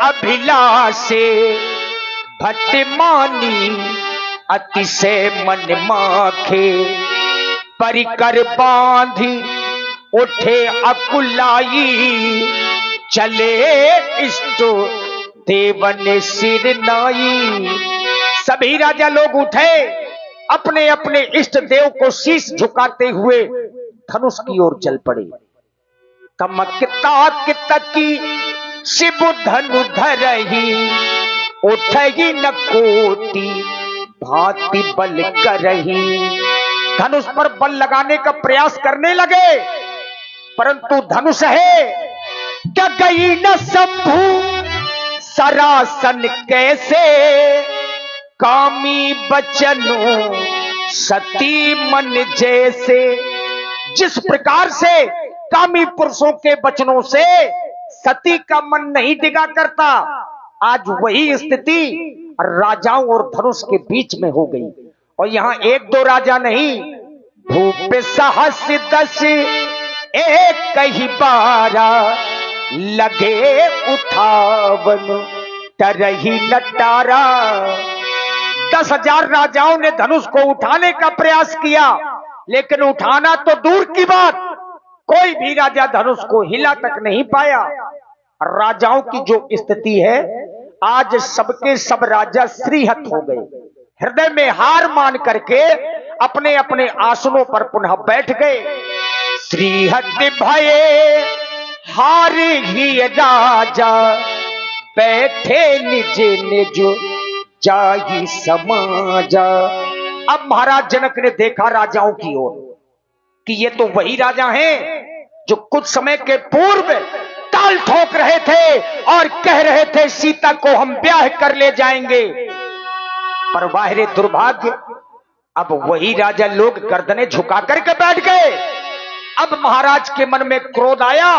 अभिलाषे भट्टमानी अतिशय मन माखे, परिकर बांधी उठे अकुलाई, चले इष्ट देवन सिर नाई। सभी राजा लोग उठे, अपने अपने इष्ट देव को शीश झुकाते हुए धनुष की ओर चल पड़े। तमकता कितकी शिव धनु धरही, उठही न कोटि भांति बल करही। धनुष पर बल लगाने का प्रयास करने लगे, परंतु धनुष है क्या गई न शंभु सरासन कैसे, कामी बचनों सती मन जैसे। जिस प्रकार से कामी पुरुषों के वचनों से सती का मन नहीं डिगा करता, आज वही स्थिति राजाओं और धनुष के बीच में हो गई। और यहां एक दो राजा नहीं, भूप सहस दस एक ही बारा, लगे उठावन तरही लटारा। 10,000 राजाओं ने धनुष को उठाने का प्रयास किया, लेकिन उठाना तो दूर की बात, कोई भी राजा धनुष को हिला तक नहीं पाया। राजाओं की जो स्थिति है, आज सबके सब राजा श्रीहत हो गए, हृदय में हार मान करके अपने अपने आसनों पर पुनः बैठ गए। श्रीहत भये हार ही राजा, बैठे निज निज जाहि समाजा। अब महाराज जनक ने देखा राजाओं की ओर कि ये तो वही राजा हैं जो कुछ समय के पूर्व ताल ठोक रहे थे और कह रहे थे सीता को हम ब्याह कर ले जाएंगे। पर वाहिरे दुर्भाग्य, अब वही राजा लोग गर्दनें झुका करके बैठ गए। अब महाराज के मन में क्रोध आया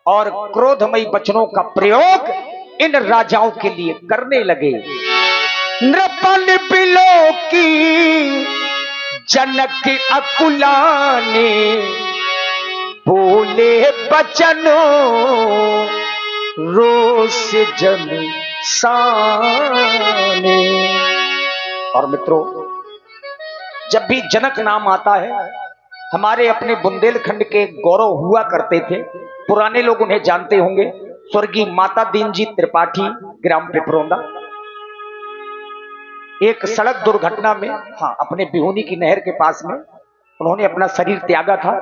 और क्रोधमयी वचनों का प्रयोग इन राजाओं के लिए करने लगे। नृपन बिलो की जनक अकुलाने, बोले बचनों रोष जन साने। और मित्रों, जब भी जनक नाम आता है, हमारे अपने बुंदेलखंड के गौरव हुआ करते थे, पुराने लोग उन्हें जानते होंगे, स्वर्गीय माता दीनजी त्रिपाठी, ग्राम पिपरोंदा। एक सड़क दुर्घटना में, अपने बिहुनी की नहर के पास में उन्होंने अपना शरीर त्यागा था।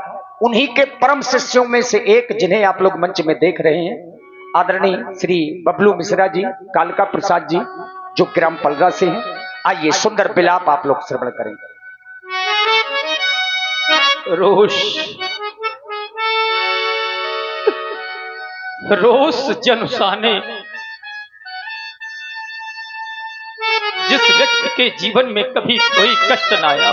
उन्हीं के परम शिष्यों में से एक, जिन्हें आप लोग मंच में देख रहे हैं, आदरणीय श्री बबलू मिश्रा जी, कालका प्रसाद जी, जो ग्राम पलरा से हैं। आइए सुंदर विलाप आप लोग श्रवण करेंगे। रोष जन साने, जिस व्यक्ति के जीवन में कभी कोई कष्ट न आया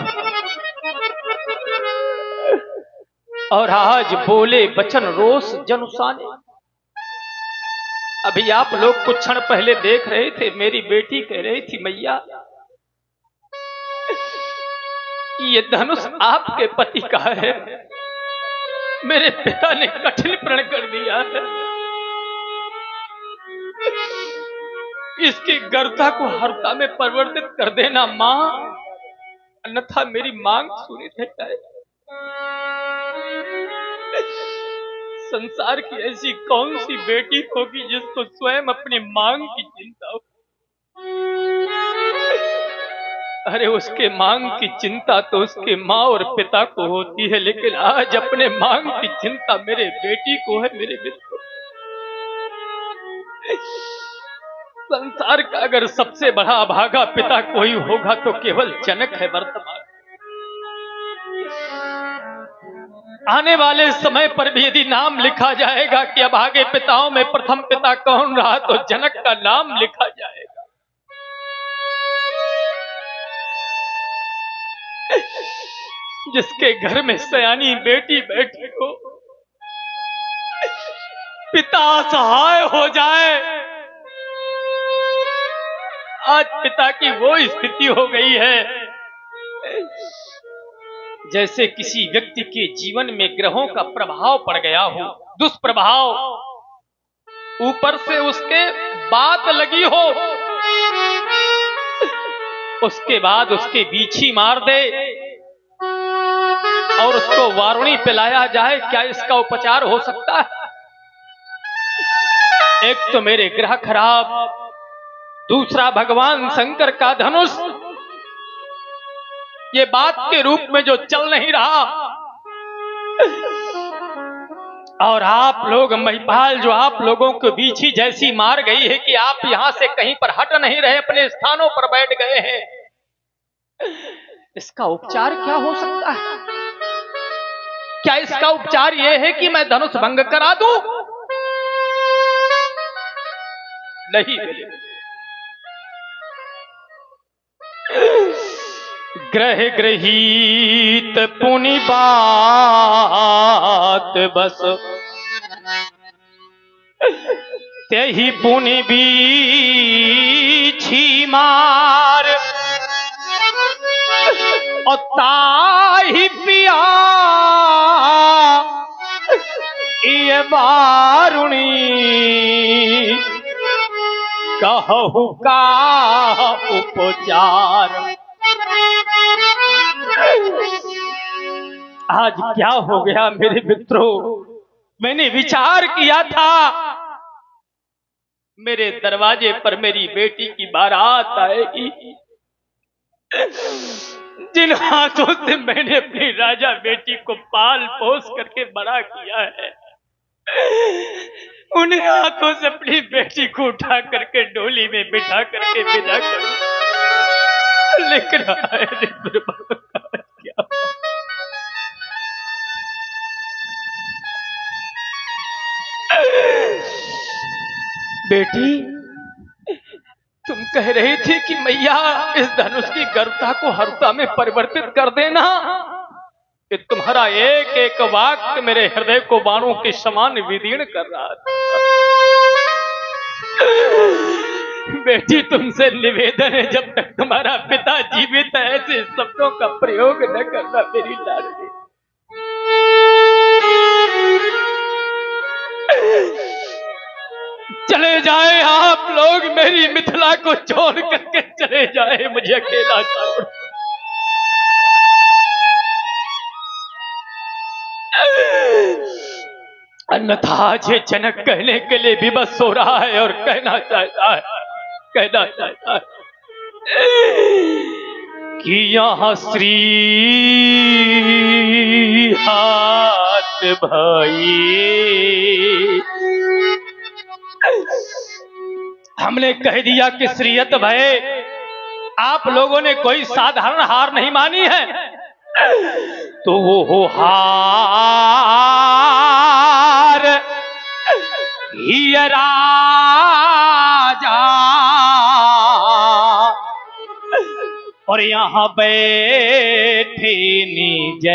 और आज बोले बचन रोष जनुसाने। अभी आप लोग कुछ क्षण पहले देख रहे थे, मेरी बेटी कह रही थी, मैया ये धनुष आपके पति का है, मेरे पिता ने कठिन प्रण कर दिया है, इसकी गर्दा को हर्ता में परिवर्तित कर देना मां, अन्यथा मेरी मांग सूरी रह जाए। संसार की ऐसी कौन सी बेटी होगी जिसको स्वयं अपनी मांग की चिंता हो। अरे उसके मांग की चिंता तो उसके माँ और पिता को होती है, लेकिन आज अपने मांग की चिंता मेरे बेटी को है, मेरे मित्र। संसार का अगर सबसे बड़ा अभागा पिता कोई होगा तो केवल जनक है वर्तमान। आने वाले समय पर भी यदि नाम लिखा जाएगा कि अभागे पिताओं में प्रथम पिता कौन रहा, तो जनक का नाम लिखा जाएगा। जिसके घर में सयानी बेटी बैठी हो, पिता असहाय हो जाए। आज पिता की वो स्थिति हो गई है जैसे किसी व्यक्ति के जीवन में ग्रहों का प्रभाव पड़ गया हो, दुष्प्रभाव। ऊपर से उसके बात लगी हो, उसके बाद उसके बीछी मार दे और उसको वारुणी पिलाया जाए, क्या इसका उपचार हो सकता है? एक तो मेरे ग्रह खराब, दूसरा भगवान शंकर का धनुष, ये बात के रूप में जो चल नहीं रहा। और आप लोग महिपाल, जो आप लोगों को बीछी जैसी मार गई है कि आप यहां से कहीं पर हट नहीं रहे, अपने स्थानों पर बैठ गए हैं, इसका उपचार क्या हो सकता है? क्या इसका उपचार यह है कि मैं धनुष भंग करा दूं? नहीं, ग्रह ग्रहीत पुनि बात बस, तेहि पुनि बीछी मार, और ताहि पिया ये वारुणी, कहु का उपचार। आज क्या हो गया मेरे मित्रों? मैंने विचार किया था मेरे दरवाजे पर मेरी बेटी की बारात आएगी, जिन हाथों से मैंने अपनी राजा बेटी को पाल पोस करके बड़ा किया है, उन्हीं हाथों से अपनी बेटी को उठा करके डोली में बिठा करके विदा करूं, लेकिन क्या बेटी, तुम कह रही थी कि मैया इस धनुष की गर्भता को हर्ता में परिवर्तित कर देना, कि तुम्हारा एक एक वाक्य मेरे हृदय को बाणों के समान विदीर्ण कर रहा था। बेटी, तुमसे निवेदन है, जब तक तुम्हारा पिता जीवित है ऐसे शब्दों का प्रयोग न करना मेरी लाडली। चले जाए आप लोग, मेरी मिथिला को छोड़ करके चले जाए, मुझे अकेला छोड़। अन्यथा ये जनक कहने के लिए विवश हो रहा है और कहना चाहता है कि यहाँ श्री हाथ भाई, हमने कह दिया कि श्रीयत भय, आप लोगों ने कोई साधारण हार नहीं मानी है, तो वो हो हार ही राजा, और यहाँ बैठे निज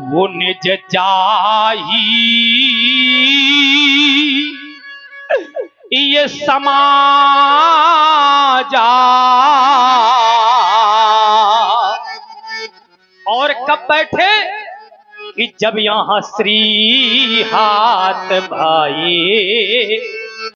वो निज जाही, ये समाजा। और कब बैठे? कि जब यहाँ श्री हाथ भाई